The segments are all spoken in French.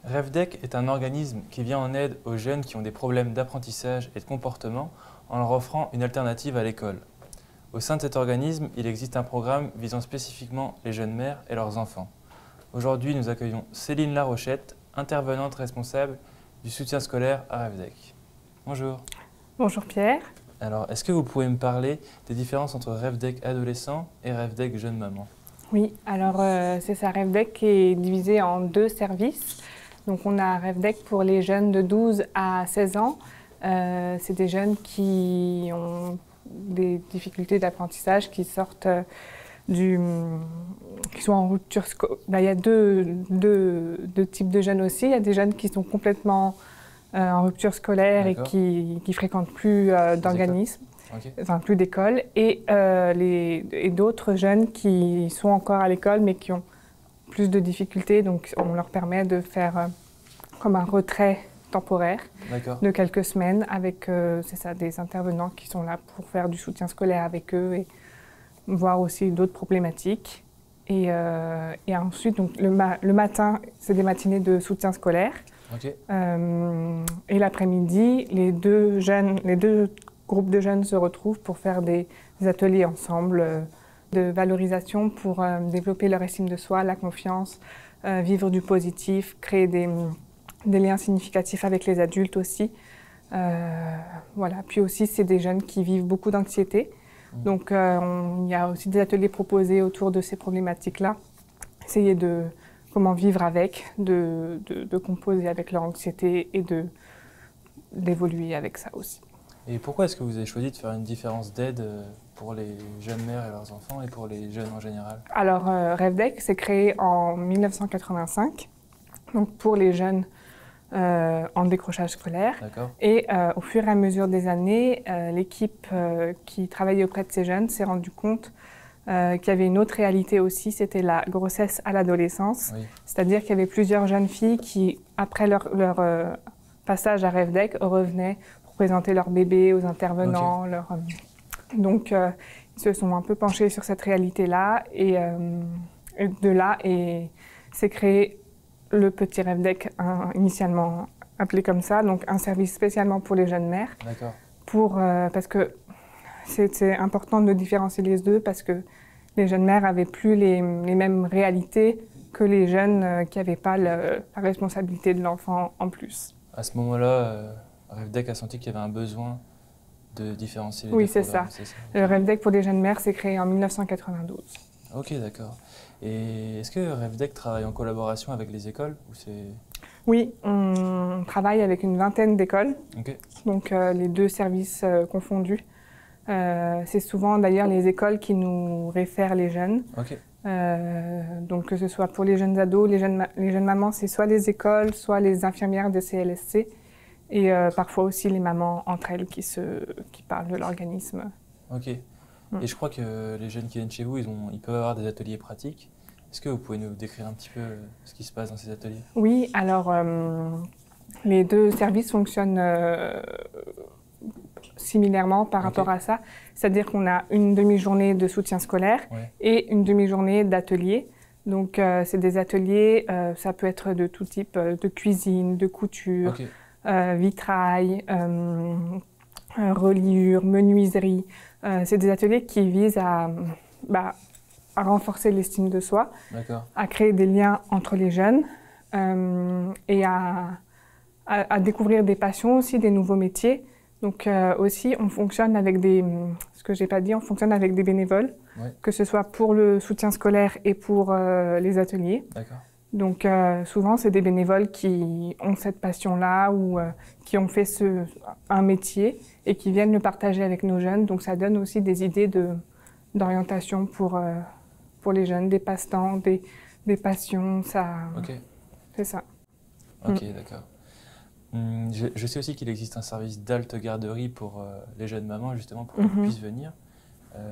REFDEC est un organisme qui vient en aide aux jeunes qui ont des problèmes d'apprentissage et de comportement en leur offrant une alternative à l'école. Au sein de cet organisme, il existe un programme visant spécifiquement les jeunes mères et leurs enfants. Aujourd'hui, nous accueillons Céline Larochette, intervenante responsable du soutien scolaire à REFDEC. Bonjour. Bonjour Pierre. Alors, est-ce que vous pouvez me parler des différences entre REFDEC adolescent et REFDEC jeune maman? Oui, alors c'est ça, REFDEC qui est divisé en deux services. Donc on a REFDEC pour les jeunes de 12 à 16 ans. C'est des jeunes qui ont des difficultés d'apprentissage, qui sortent qui sont en rupture scolaire. Il y a deux types de jeunes aussi. Il y a des jeunes qui sont complètement en rupture scolaire et qui fréquentent plus d'organismes, enfin plus d'école, et d'autres jeunes qui sont encore à l'école mais qui ont plus de difficultés. Donc on leur permet de faire comme un retrait temporaire de quelques semaines avec des intervenants qui sont là pour faire du soutien scolaire avec eux et voir aussi d'autres problématiques. Et ensuite, donc, le matin, c'est des matinées de soutien scolaire. Et l'après-midi, les deux groupes de jeunes se retrouvent pour faire des ateliers ensemble de valorisation pour développer leur estime de soi, la confiance, vivre du positif, créer des liens significatifs avec les adultes aussi. Voilà. Puis aussi, c'est des jeunes qui vivent beaucoup d'anxiété. Donc, il y a aussi des ateliers proposés autour de ces problématiques-là. Essayer de comment vivre avec, de composer avec leur anxiété et d'évoluer avec ça aussi. Et pourquoi est-ce que vous avez choisi de faire une différence d'aide pour les jeunes mères et leurs enfants et pour les jeunes en général? Alors, REFDEC s'est créé en 1985, donc pour les jeunes en décrochage scolaire. Et au fur et à mesure des années, l'équipe qui travaillait auprès de ces jeunes s'est rendue compte qu'il y avait une autre réalité aussi, c'était la grossesse à l'adolescence. C'est-à-dire qu'il y avait plusieurs jeunes filles qui, après leur passage à REFDEC, revenaient pour présenter leur bébé aux intervenants. Donc, ils se sont un peu penchés sur cette réalité-là et de là, s'est créé le petit REFDEC, initialement appelé comme ça, donc un service spécialement pour les jeunes mères. Parce que c'est important de différencier les deux, parce que les jeunes mères n'avaient plus les mêmes réalités que les jeunes qui n'avaient pas la responsabilité de l'enfant en plus. À ce moment-là, REFDEC a senti qu'il y avait un besoin de différencier les deux. Oui, c'est ça. Le REFDEC pour les jeunes mères s'est créé en 1992. Ok, d'accord. Et est-ce que REFDEC travaille en collaboration avec les écoles ou c'est... Oui, on travaille avec une vingtaine d'écoles, donc les deux services confondus. C'est souvent d'ailleurs les écoles qui nous réfèrent les jeunes. Donc que ce soit pour les jeunes ados, les jeunes mamans, c'est soit les écoles, soit les infirmières de CLSC. Et parfois aussi les mamans entre elles qui parlent de l'organisme. Et je crois que les jeunes qui viennent chez vous, ils peuvent avoir des ateliers pratiques. Est-ce que vous pouvez nous décrire un petit peu ce qui se passe dans ces ateliers? Oui, alors les deux services fonctionnent similairement par rapport à ça. C'est-à-dire qu'on a une demi-journée de soutien scolaire et une demi-journée d'atelier. Donc c'est des ateliers, ça peut être de tout type, de cuisine, de couture, vitrail, reliure, menuiserie. C'est des ateliers qui visent à renforcer l'estime de soi, à créer des liens entre les jeunes et à découvrir des passions aussi, des nouveaux métiers. Donc aussi, on fonctionne avec on fonctionne avec des bénévoles, que ce soit pour le soutien scolaire et pour les ateliers. Donc souvent, c'est des bénévoles qui ont cette passion-là ou qui ont fait un métier et qui viennent le partager avec nos jeunes. Donc ça donne aussi des idées d'orientation pour les jeunes, des passe-temps, des passions. C'est ça. D'accord. Je sais aussi qu'il existe un service d'halte-garderie pour les jeunes mamans, justement, pour qu'elles puissent venir.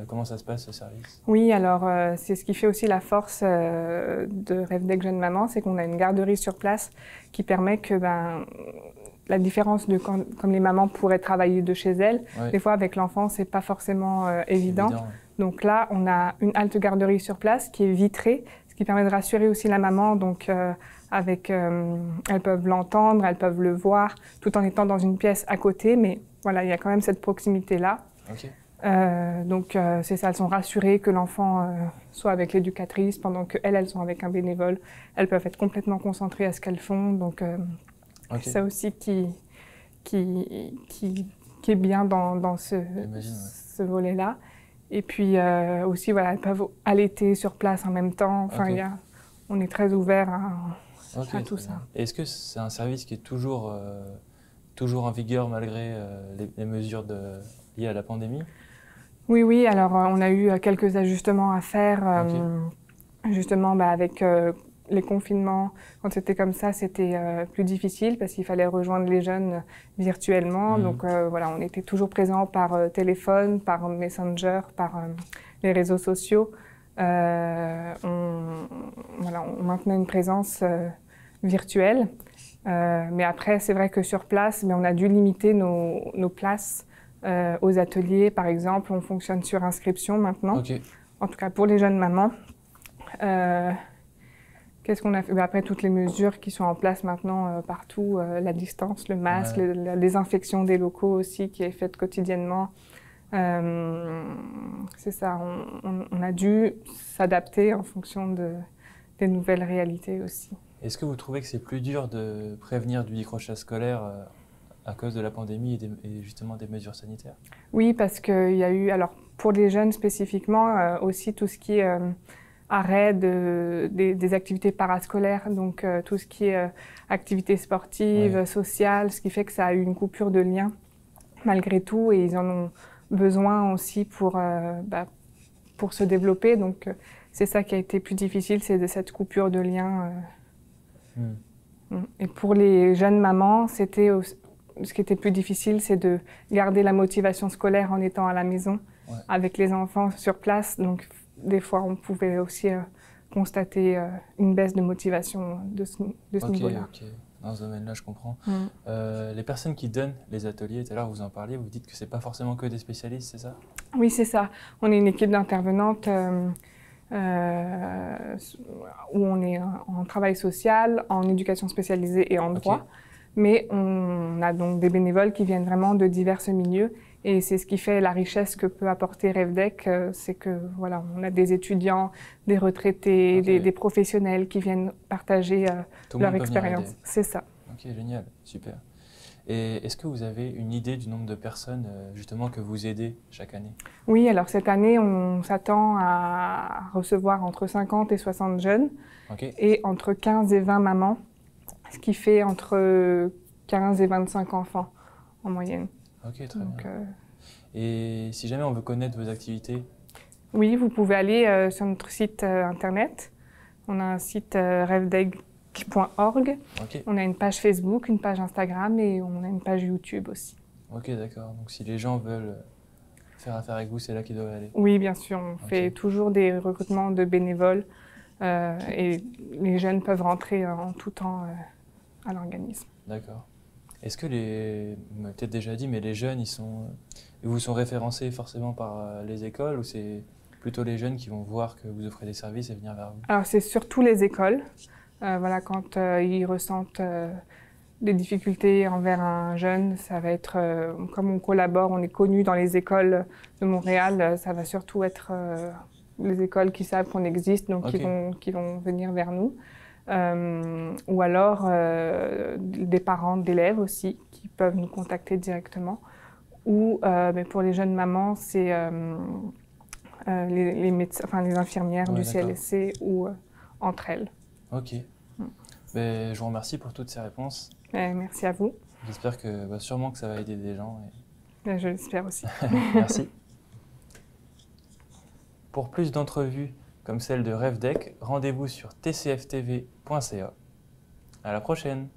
Comment ça se passe, ce service? Oui, alors c'est ce qui fait aussi la force de REFDEC Jeunes Mamans, c'est qu'on a une garderie sur place qui permet que la différence de comme les mamans pourraient travailler de chez elles, des fois avec l'enfant, c'est pas forcément évident. Donc là, on a une halte garderie sur place qui est vitrée, ce qui permet de rassurer aussi la maman. Donc, elles peuvent l'entendre, elles peuvent le voir, tout en étant dans une pièce à côté. Mais voilà, il y a quand même cette proximité-là. Ok. Donc, c'est ça, elles sont rassurées que l'enfant soit avec l'éducatrice pendant qu'elles sont avec un bénévole. Elles peuvent être complètement concentrées à ce qu'elles font. Donc, c'est ça aussi qui est bien dans ce volet-là. Et puis aussi, voilà, elles peuvent allaiter sur place en même temps. Enfin, on est très ouvert à tout ça. Est-ce que c'est un service qui est toujours en vigueur malgré les mesures liées à la pandémie? Oui. Alors, on a eu quelques ajustements à faire, justement, avec les confinements. Quand c'était comme ça, c'était plus difficile parce qu'il fallait rejoindre les jeunes virtuellement. Donc, voilà, on était toujours présents par téléphone, par Messenger, par les réseaux sociaux. On maintenait une présence virtuelle. Mais après, c'est vrai que sur place, on a dû limiter nos places. Aux ateliers, par exemple, on fonctionne sur inscription maintenant, en tout cas pour les jeunes mamans. Qu'est-ce qu'on a fait? Après, toutes les mesures qui sont en place maintenant partout, la distance, le masque, la désinfection des locaux aussi qui est faite quotidiennement. C'est ça, on a dû s'adapter en fonction des nouvelles réalités aussi. Est-ce que vous trouvez que c'est plus dur de prévenir du décrochage scolaire à cause de la pandémie et justement des mesures sanitaires? Oui, parce qu'il y a eu, alors pour les jeunes spécifiquement, aussi tout ce qui est arrêt des activités parascolaires, donc tout ce qui est activités sportives, sociales, ce qui fait que ça a eu une coupure de lien malgré tout et ils en ont besoin aussi pour se développer. Donc c'est ça qui a été plus difficile, c'est de cette coupure de lien. Et pour les jeunes mamans, ce qui était plus difficile, c'est de garder la motivation scolaire en étant à la maison avec les enfants sur place. Donc, des fois, on pouvait aussi constater une baisse de motivation de ce niveau-là. Ok, dans ce domaine-là, je comprends. Les personnes qui donnent les ateliers, tout à l'heure, vous en parliez, vous dites que ce n'est pas forcément que des spécialistes, c'est ça? Oui, c'est ça. On est une équipe d'intervenantes où on est en travail social, en éducation spécialisée et en droit. Mais on a donc des bénévoles qui viennent vraiment de divers milieux et c'est ce qui fait la richesse que peut apporter REVDEC, c'est que voilà, on a des étudiants, des retraités, des professionnels qui viennent partager leur expérience. C'est ça. Ok, génial, super. Et est-ce que vous avez une idée du nombre de personnes justement que vous aidez chaque année? Oui, alors cette année, on s'attend à recevoir entre 50 et 60 jeunes et entre 15 et 20 mamans. Ce qui fait entre 15 et 25 enfants en moyenne. Ok, très bien. Et si jamais on veut connaître vos activités? Oui, vous pouvez aller sur notre site internet. On a un site revdeg.org. On a une page Facebook, une page Instagram et on a une page YouTube aussi. Ok, d'accord. Donc si les gens veulent faire affaire avec vous, c'est là qu'ils doivent aller? Oui, bien sûr. On fait toujours des recrutements de bénévoles et les jeunes peuvent rentrer en tout temps à l'organisme. D'accord. Est-ce que vous m'avez peut-être déjà dit, mais les jeunes, ils vous sont référencés forcément par les écoles ou c'est plutôt les jeunes qui vont voir que vous offrez des services et venir vers vous? Alors c'est surtout les écoles. Voilà, quand ils ressentent des difficultés envers un jeune, ça va être, comme on collabore, on est connu dans les écoles de Montréal, ça va surtout être les écoles qui savent qu'on existe, donc qui vont venir vers nous. Ou alors des parents d'élèves aussi qui peuvent nous contacter directement. Ou pour les jeunes mamans, c'est les infirmières du CLSC ou entre elles. Ok. Je vous remercie pour toutes ces réponses. Merci à vous. J'espère que sûrement que ça va aider des gens. Je l'espère aussi. Merci. Pour plus d'entrevues comme celle de REVDEC, rendez-vous sur tcftv.ca. À la prochaine!